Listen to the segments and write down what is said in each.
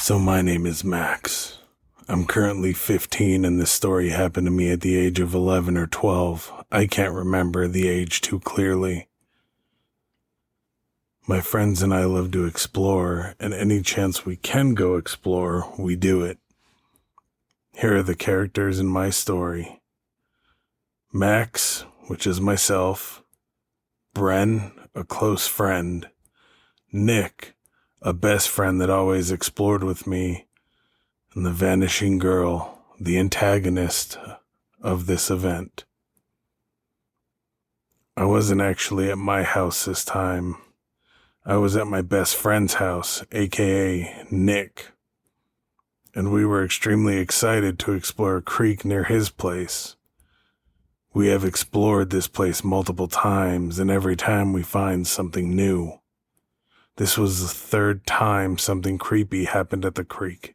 So my name is Max. I'm currently 15 and this story happened to me at the age of 11 or 12. I can't remember the age too clearly. My friends and I love to explore, and any chance we can go explore, we do it. Here are the characters in my story. Max, which is myself. Bren, a close friend. Nick, a best friend that always explored with me. And the vanishing girl, the antagonist of this event. I wasn't actually at my house this time. I was at my best friend's house, aka Nick. And we were extremely excited to explore a creek near his place. We have explored this place multiple times, and every time we find something new. This was the third time something creepy happened at the creek.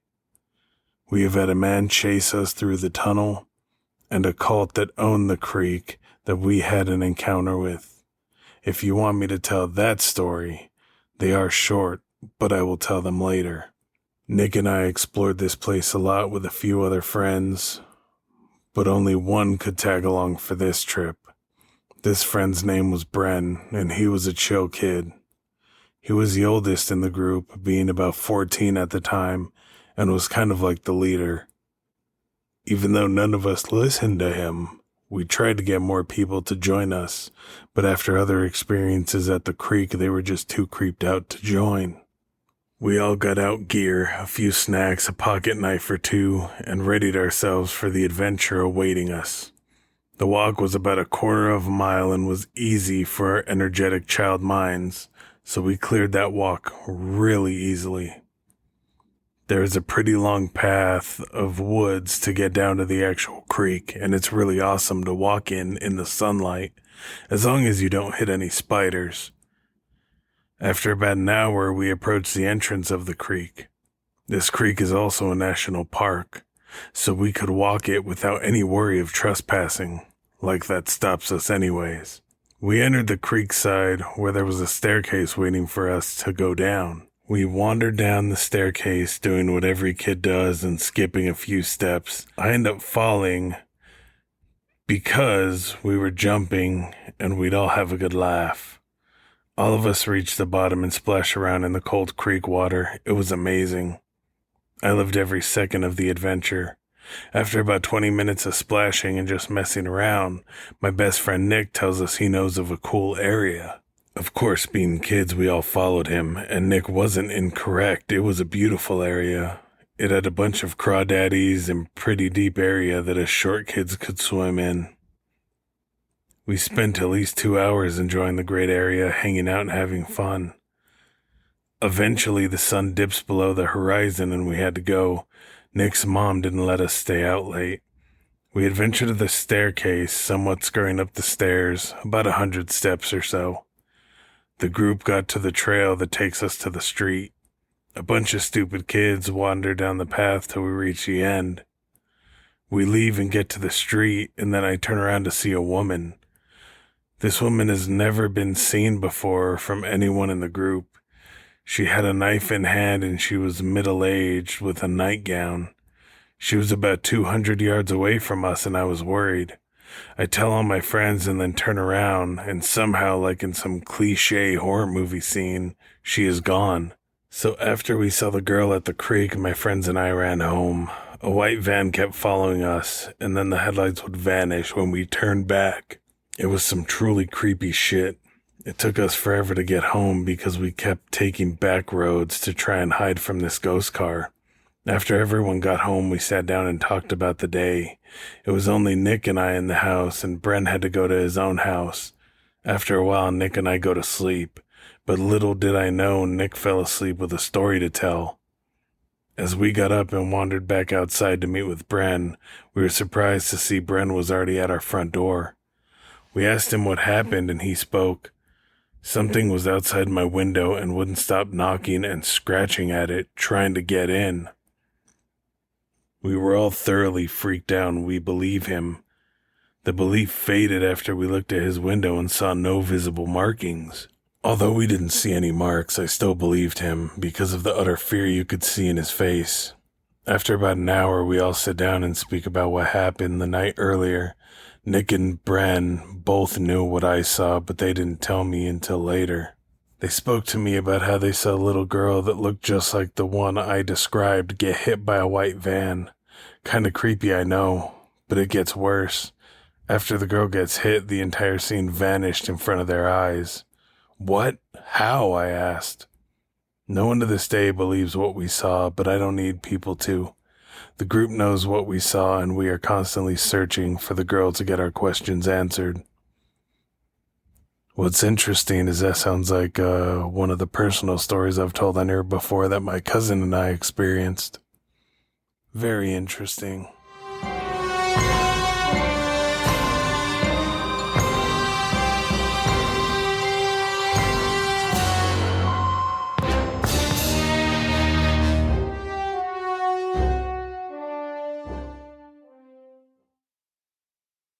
We have had a man chase us through the tunnel, and a cult that owned the creek that we had an encounter with. If you want me to tell that story, they are short, but I will tell them later. Nick and I explored this place a lot with a few other friends, but only one could tag along for this trip. This friend's name was Bren, and he was a chill kid. He was the oldest in the group, being about 14 at the time, and was kind of like the leader. Even though none of us listened to him, we tried to get more people to join us, but after other experiences at the creek, they were just too creeped out to join. We all got out gear, a few snacks, a pocket knife or two, and readied ourselves for the adventure awaiting us. The walk was about a quarter of a mile and was easy for our energetic child minds, so we cleared that walk really easily. There is a pretty long path of woods to get down to the actual creek, and it's really awesome to walk in the sunlight, as long as you don't hit any spiders. After about an hour, we approached the entrance of the creek. This creek is also a national park, so we could walk it without any worry of trespassing, like that stops us anyways. We entered the creek side where there was a staircase waiting for us to go down. We wandered down the staircase doing what every kid does and skipping a few steps. I ended up falling because we were jumping and we'd all have a good laugh. All of us reached the bottom and splashed around in the cold creek water. It was amazing. I loved every second of the adventure. After about 20 minutes of splashing and just messing around, my best friend Nick tells us he knows of a cool area. Of course, being kids, we all followed him, and Nick wasn't incorrect. It was a beautiful area. It had a bunch of crawdaddies and pretty deep area that us short kids could swim in. We spent at least 2 hours enjoying the great area, hanging out and having fun. Eventually, the sun dips below the horizon and we had to go. Nick's mom didn't let us stay out late. We adventured to the staircase, somewhat scurrying up the stairs, about 100 steps or so. The group got to the trail that takes us to the street. A bunch of stupid kids wander down the path till we reach the end. We leave and get to the street, and then I turn around to see a woman. This woman has never been seen before from anyone in the group. She had a knife in hand and she was middle-aged with a nightgown. She was about 200 yards away from us and I was worried. I tell all my friends and then turn around and somehow, like in some cliche horror movie scene, she is gone. So after we saw the girl at the creek, my friends and I ran home. A white van kept following us and then the headlights would vanish when we turned back. It was some truly creepy shit. It took us forever to get home because we kept taking back roads to try and hide from this ghost car. After everyone got home, we sat down and talked about the day. It was only Nick and I in the house, and Brent had to go to his own house. After a while, Nick and I go to sleep, but little did I know Nick fell asleep with a story to tell. As we got up and wandered back outside to meet with Bren, we were surprised to see Bren was already at our front door. We asked him what happened, and he spoke. Something was outside my window and wouldn't stop knocking and scratching at it, trying to get in. We were all thoroughly freaked out and we believe him. The belief faded after we looked at his window and saw no visible markings. Although we didn't see any marks, I still believed him because of the utter fear you could see in his face. After about an hour, we all sit down and speak about what happened the night earlier. Nick and Bren both knew what I saw, but they didn't tell me until later. They spoke to me about how they saw a little girl that looked just like the one I described get hit by a white van. Kinda creepy, I know, but it gets worse. After the girl gets hit, the entire scene vanished in front of their eyes. What? How? I asked. No one to this day believes what we saw, but I don't need people to. The group knows what we saw, and we are constantly searching for the girl to get our questions answered. What's interesting is that sounds like one of the personal stories I've told on here before that my cousin and I experienced. Very interesting.